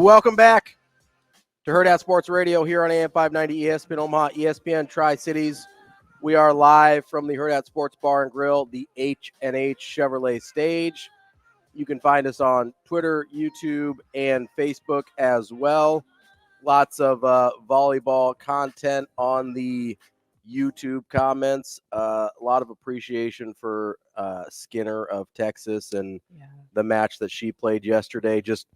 Welcome back to Hurrdat Sports Radio here on AM 590 ESPN Omaha, ESPN Tri-Cities. We are live from the Hurrdat Sports Bar and Grill, the H&H Chevrolet stage. You can find us on Twitter, YouTube, and Facebook as well. Lots of volleyball content on the YouTube comments. A lot of appreciation for Skinner of Texas and the match that she played yesterday. Just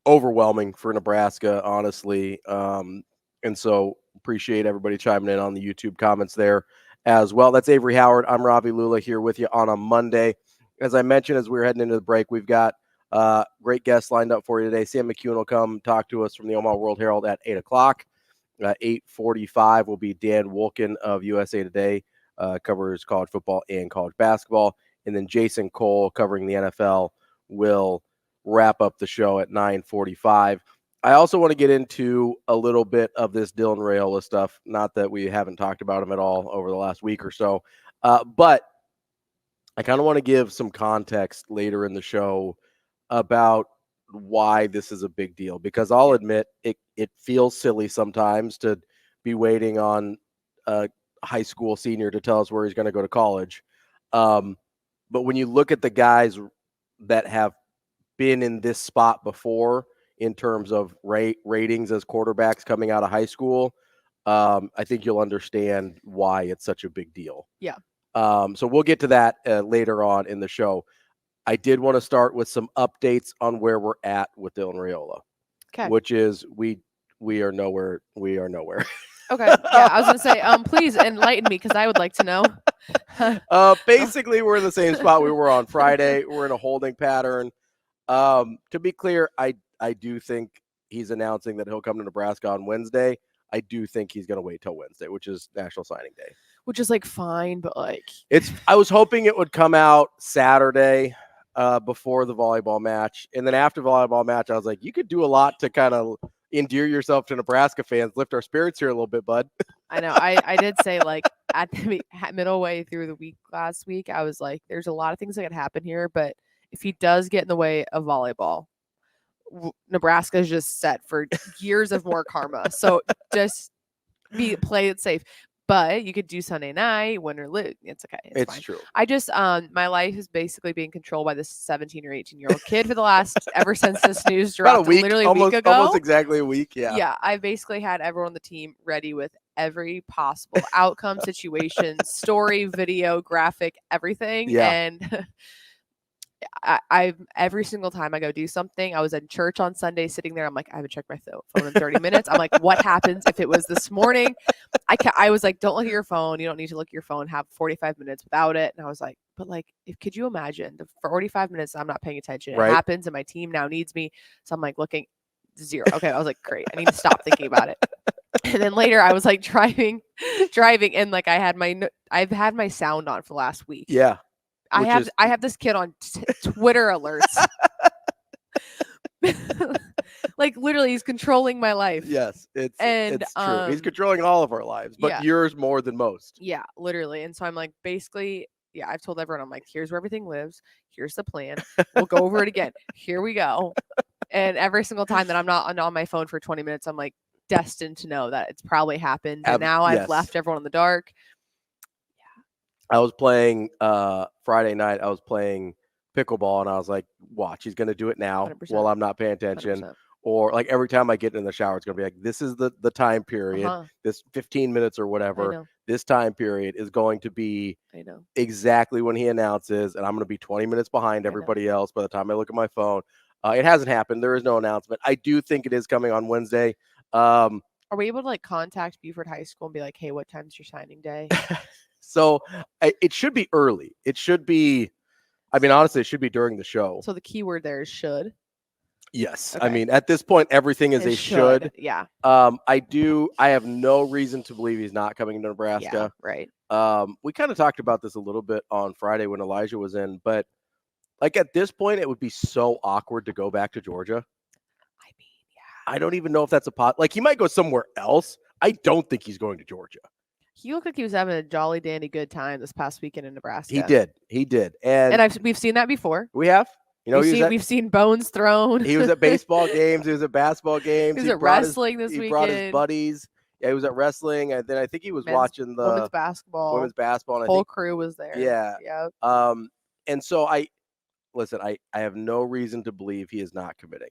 overwhelming for Nebraska, honestly. And so appreciate everybody chiming in on the YouTube comments there as well. That's Avarie Howard. I'm Ravi Lulla here with you on a Monday. As I mentioned, as we were heading into the break, we've got great guests lined up for you today. Sam McCune will come talk to us from the Omaha World Herald at 8 o'clock. 8:45 will be Dan Wolken of USA Today, covers college football and college basketball. And then Jason Cole, covering the NFL, will wrap up the show at 9:45. I also want to get into a little bit of this Dylan Raiola stuff. Not that we haven't talked about him at all over the last week or so, but I kind of want to give some context later in the show about why this is a big deal, because I'll admit it feels silly sometimes to be waiting on a high school senior to tell us where he's going to go to college. But when you look at the guys that have been in this spot before in terms of ratings as quarterbacks coming out of high school, I think you'll understand why it's such a big deal. Yeah. So we'll get to that later on in the show. I did want to start with some updates on where we're at with Dylan Raiola, which is we are nowhere. We are nowhere. Okay. Yeah, I was going to say, please enlighten me because I would like to know. Basically, we're in the same spot we were on Friday. We're in a holding pattern. To be clear, I do think he's announcing that he'll come to Nebraska on Wednesday. I do think he's going to wait till Wednesday, which is National Signing Day. Which is like fine, but like I was hoping it would come out Saturday before the volleyball match. And then after the volleyball match, I was like, you could do a lot to kind of endear yourself to Nebraska fans, lift our spirits here a little bit, bud. I know. I did say, like, at the middle way through the week last week, I was like, there's a lot of things that could happen here, but if he does get in the way of volleyball, Nebraska is just set for years of more karma. So just play it safe. But you could do Sunday night, win or lose. It's okay. It's fine. True. I just, my life is basically being controlled by this 17 or 18-year-old kid for the last, ever since this news dropped, about a week, literally a week ago. Almost exactly a week, yeah. Yeah, I basically had everyone on the team ready with every possible outcome, situation, story, video, graphic, everything. Yeah. And I every single time I go do something, I was in church on Sunday sitting there. I'm like, I haven't checked my phone in 30 minutes. I'm like, what happens if it was this morning? I was like, don't look at your phone. You don't need to look at your phone. Have 45 minutes without it. And I was like, but like, could you imagine the 45 minutes I'm not paying attention? It happens and my team now needs me. So I'm like looking zero. Okay. I was like, great. I need to stop thinking about it. And then later I was like driving and like I've had my sound on for the last week. Yeah. I have this kid on Twitter alerts. Like literally he's controlling my life. Yes, it's true. He's controlling all of our lives, but yours more than most. Yeah, literally. And so I'm like, basically, yeah, I've told everyone, I'm like, here's where everything lives. Here's the plan. We'll go over it again. Here we go. And every single time that I'm not on my phone for 20 minutes, I'm like destined to know that it's probably happened. And now I've left everyone in the dark. I was playing Friday night. I was playing pickleball, and I was like, watch, he's going to do it now 100%. While I'm not paying attention. 100%. Or like every time I get in the shower, it's going to be like, this is the time period, this 15 minutes or whatever, this time period is going to be exactly when he announces, and I'm going to be 20 minutes behind everybody else by the time I look at my phone. It hasn't happened. There is no announcement. I do think it is coming on Wednesday. Are we able to like contact Buford High School and be like, hey, what time's your signing day? So it should be early. It should be, I mean, honestly, it should be during the show. So the key word there is should. Yes. Okay. I mean, at this point, everything is a should. Yeah. I have no reason to believe he's not coming to Nebraska. Yeah, right. We kind of talked about this a little bit on Friday when Elijah was in, but like at this point, it would be so awkward to go back to Georgia. I mean, yeah. I don't even know if that's like he might go somewhere else. I don't think he's going to Georgia. He looked like he was having a jolly dandy good time this past weekend in Nebraska. He did. And we've seen that before. We have. You know, we've seen bones thrown. he was at baseball games. He was at basketball games. He was at wrestling this weekend. He brought his weekend. buddies. Yeah, he was at wrestling, and then I think he was watching the women's basketball. And whole crew was there. Yeah. Yeah. And so I have no reason to believe he is not committing.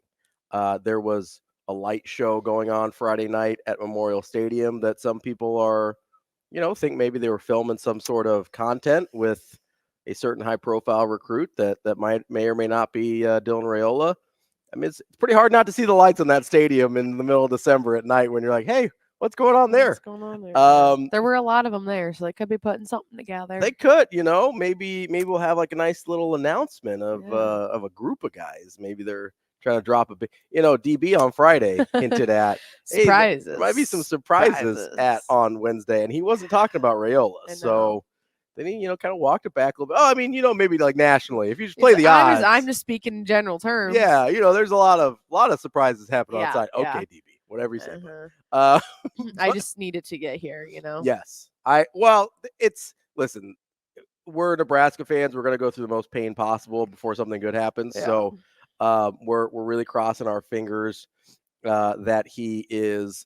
There was a light show going on Friday night at Memorial Stadium that some people are, think maybe they were filming some sort of content with a certain high-profile recruit that may or may not be Dylan Raiola. I mean, it's pretty hard not to see the lights on that stadium in the middle of December at night when you're like, hey, what's going on there? What's going on there? There were a lot of them there, so they could be putting something together. They could, maybe we'll have like a nice little announcement of a group of guys. Maybe they're trying to drop a big, DB on Friday hinted at surprises. Hey, there might be some surprises on Wednesday, and he wasn't talking about Raiola, so then he, kind of walked it back a little bit. Oh, I mean, maybe like nationally, if you just play the odds. I'm just speaking in general terms. Yeah, there's a lot of surprises happening outside. Okay, DB, whatever you say. I just needed to get here, Yes, listen. We're Nebraska fans. We're going to go through the most pain possible before something good happens. Yeah. So we're really crossing our fingers that it's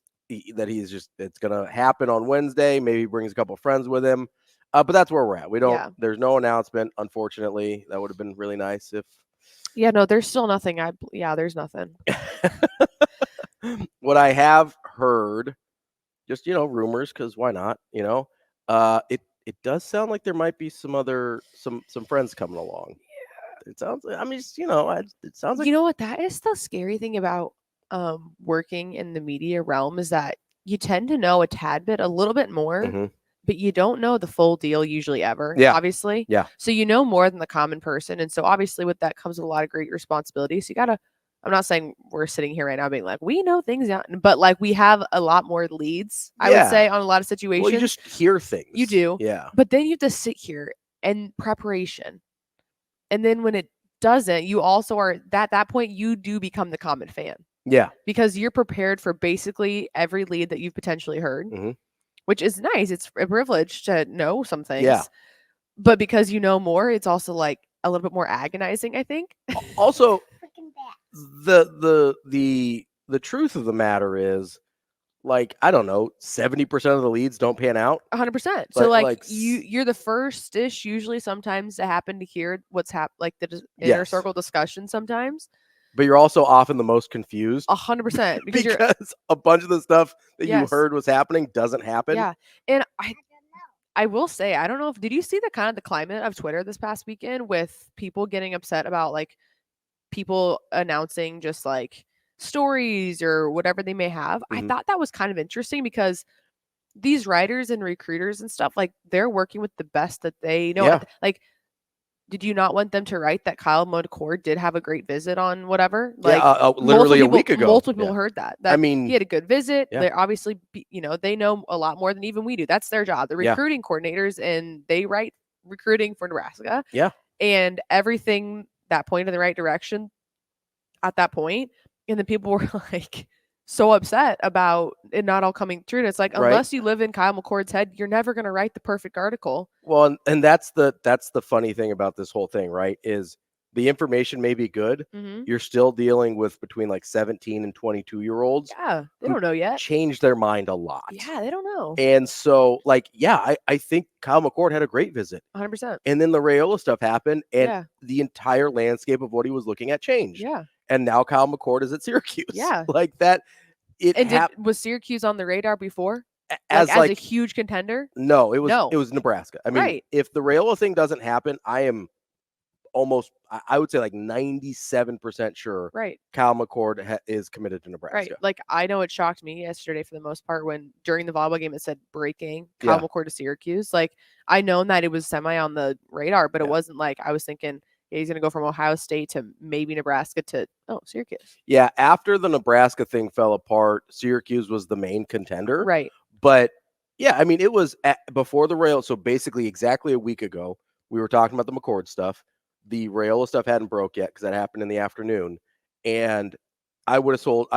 going to happen on Wednesday. Maybe he brings a couple of friends with him. But that's where we're at. There's no announcement, unfortunately. That would have been really nice if. Yeah, no, there's still nothing. There's nothing. What I have heard, just, rumors, because why not? It does sound like there might be some friends coming along. Yeah. It sounds like, it sounds like. You know what? That is the scary thing about working in the media realm is that you tend to know a little bit more. Mm-hmm. But you don't know the full deal usually ever, obviously. Yeah. So you know more than the common person. And so obviously with that comes with a lot of great responsibility. So I'm not saying we're sitting here right now being like, we know things, but like we have a lot more leads, I would say, on a lot of situations. Well, you just hear things. You do. Yeah. But then you have to sit here and preparation. And then when it doesn't, you also are, at that point, you do become the common fan. Yeah. Because you're prepared for basically every lead that you've potentially heard. Mm-hmm. Which is nice. It's a privilege to know some things. Yeah. But because you know more, it's also like a little bit more agonizing, I think. Also, the truth of the matter is, like, I don't know, 70% of the leads don't pan out. 100%. So you're the first-ish usually sometimes to happen to hear what's like the inner circle discussion sometimes. But you're also often the most confused. 100%. Because a bunch of the stuff that you heard was happening doesn't happen. Yeah. And I will say, I don't know did you see the climate of Twitter this past weekend with people getting upset about like people announcing just like stories or whatever they may have? Mm-hmm. I thought that was kind of interesting because these writers and recruiters and stuff, like they're working with the best that they know. Yeah. Like, did you not want them to write that Kyle McCord did have a great visit on whatever? Like literally a week ago. Multiple people heard that. I mean, he had a good visit. Yeah. They're obviously, they know a lot more than even we do. That's their job. The recruiting coordinators, and they write recruiting for Nebraska. Yeah. And everything that pointed in the right direction at that point. And then people were like so upset about it not all coming true. And it's like, unless you live in Kyle McCord's head, you're never going to write the perfect article. Well, and that's the funny thing about this whole thing, right? Is the information may be good. Mm-hmm. You're still dealing with between like 17 and 22-year-olds. Yeah, they don't know yet. Change their mind a lot. Yeah, they don't know. And so, like, I think Kyle McCord had a great visit. 100%. And then the Raiola stuff happened, and the entire landscape of what he was looking at changed. Yeah. And now Kyle McCord is at Syracuse. Yeah. Like that. Was Syracuse on the radar before? As a huge contender? No, it was Nebraska. I mean, if the Raiola thing doesn't happen, I am almost, I would say like 97% sure Kyle McCord is committed to Nebraska. Right. Like, I know it shocked me yesterday for the most part when during the volleyball game it said breaking Kyle McCord to Syracuse. Like, I known that it was semi on the radar, but it wasn't like I was thinking he's going to go from Ohio State to maybe Nebraska to, Syracuse. Yeah, after the Nebraska thing fell apart, Syracuse was the main contender. Right. But, yeah, I mean, it was before the Raiola. So basically exactly a week ago, we were talking about the McCord stuff. The Raiola stuff hadn't broke yet because that happened in the afternoon. And I would have told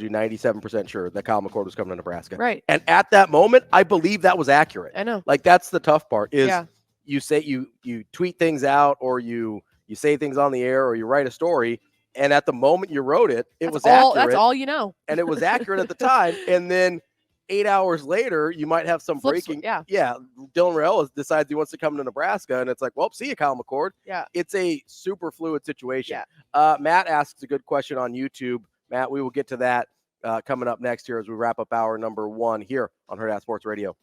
you 97% sure that Kyle McCord was coming to Nebraska. Right. And at that moment, I believe that was accurate. I know. Like, that's the tough part is you say you tweet things out or you you say things on the air or you write a story, and at the moment you wrote it, it was That's accurate. all you know. And it was accurate at the time. And then 8 hours later, you might have some breaking. Yeah. Dylan Raiola decides he wants to come to Nebraska, and it's like, well, see you, Kyle McCord. Yeah. It's a super fluid situation. Yeah. Matt asks a good question on YouTube. Matt, we will get to that coming up next here as we wrap up hour number 1 here on Hurrdat Sports Radio.